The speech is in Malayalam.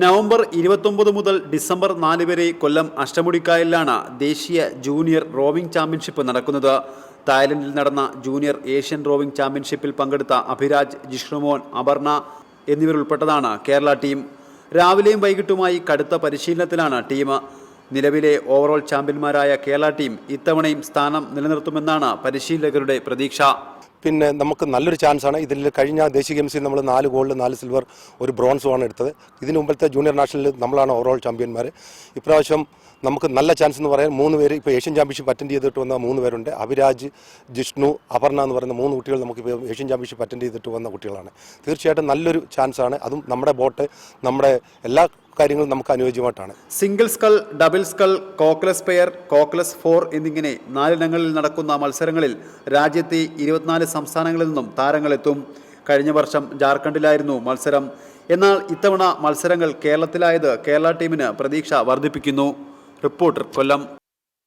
നവംബർ 29 മുതൽ ഡിസംബർ 4 വരെ കൊല്ലം അഷ്ടമുടിക്കായലിലാണ് ദേശീയ ജൂനിയർ റോവിംഗ് ചാമ്പ്യൻഷിപ്പ് നടക്കുന്നത്. തായ്ലൻഡിൽ നടന്ന ജൂനിയർ ഏഷ്യൻ റോവിംഗ് ചാമ്പ്യൻഷിപ്പിൽ പങ്കെടുത്ത അഭിരാജ്, ജിഷ്ണുമോൻ, അപർണ എന്നിവരുൾപ്പെട്ടതാണ് കേരള ടീം. രാവിലെയും വൈകിട്ടുമായി കടുത്ത പരിശീലനത്തിലാണ് ടീം. നിലവിലെ ഓവറോൾ ചാമ്പ്യന്മാരായ കേരള ടീം ഇത്തവണയും സ്ഥാനം നിലനിർത്തുമെന്നാണ് പരിശീലകരുടെ പ്രതീക്ഷ. പിന്നെ നമുക്ക് നല്ലൊരു ചാൻസാണ്. ഇതിൽ കഴിഞ്ഞ ദേശീയ ഗെയിംസിൽ നമ്മൾ 4 ഗോൾഡ് 4 സിൽവർ 1 ബ്രോൺസുമാണ് എടുത്തത്. ഇതിനു മുമ്പത്തെ ജൂനിയർ നാഷണലിൽ നമ്മളാണ് ഓവറോൾ ചാമ്പ്യന്മാർ. ഇപ്രാവശ്യം നമുക്ക് നല്ല ചാൻസ് എന്ന് പറയാൻ 3 പേര് ഇപ്പോൾ ഏഷ്യൻ ചാമ്പ്യൻഷിപ്പ് അറ്റൻഡ് ചെയ്തിട്ട് വന്ന 3 പേരുണ്ട്. അഭിരാജ്, ജിഷ്ണു, അപർണ എന്ന് പറയുന്ന 3 കുട്ടികൾ നമുക്കിപ്പോൾ ഏഷ്യൻ ചാമ്പ്യൻഷിപ്പ് അറ്റൻഡ് ചെയ്തിട്ട് വന്ന കുട്ടികളാണ്. തീർച്ചയായിട്ടും നല്ലൊരു ചാൻസാണ്. അതും നമ്മുടെ ബോട്ട്, നമ്മുടെ എല്ലാ കാര്യങ്ങളും നമുക്ക് അനുയോജ്യമായിട്ടാണ്. Single scull, double scull, coxless pair, coxless 4 എന്നിങ്ങനെ 4 ഇനങ്ങളിൽ നടക്കുന്ന മത്സരങ്ങളിൽ രാജ്യത്തെ 24 സംസ്ഥാനങ്ങളിൽ നിന്നും താരങ്ങളെത്തും. കഴിഞ്ഞ വർഷം ജാർഖണ്ഡിലായിരുന്നു മത്സരം. എന്നാൽ ഇത്തവണ മത്സരങ്ങൾ കേരളത്തിലായത് കേരള ടീമിന് പ്രതീക്ഷ വർദ്ധിപ്പിക്കുന്നു. റിപ്പോർട്ടർ, കൊല്ലം.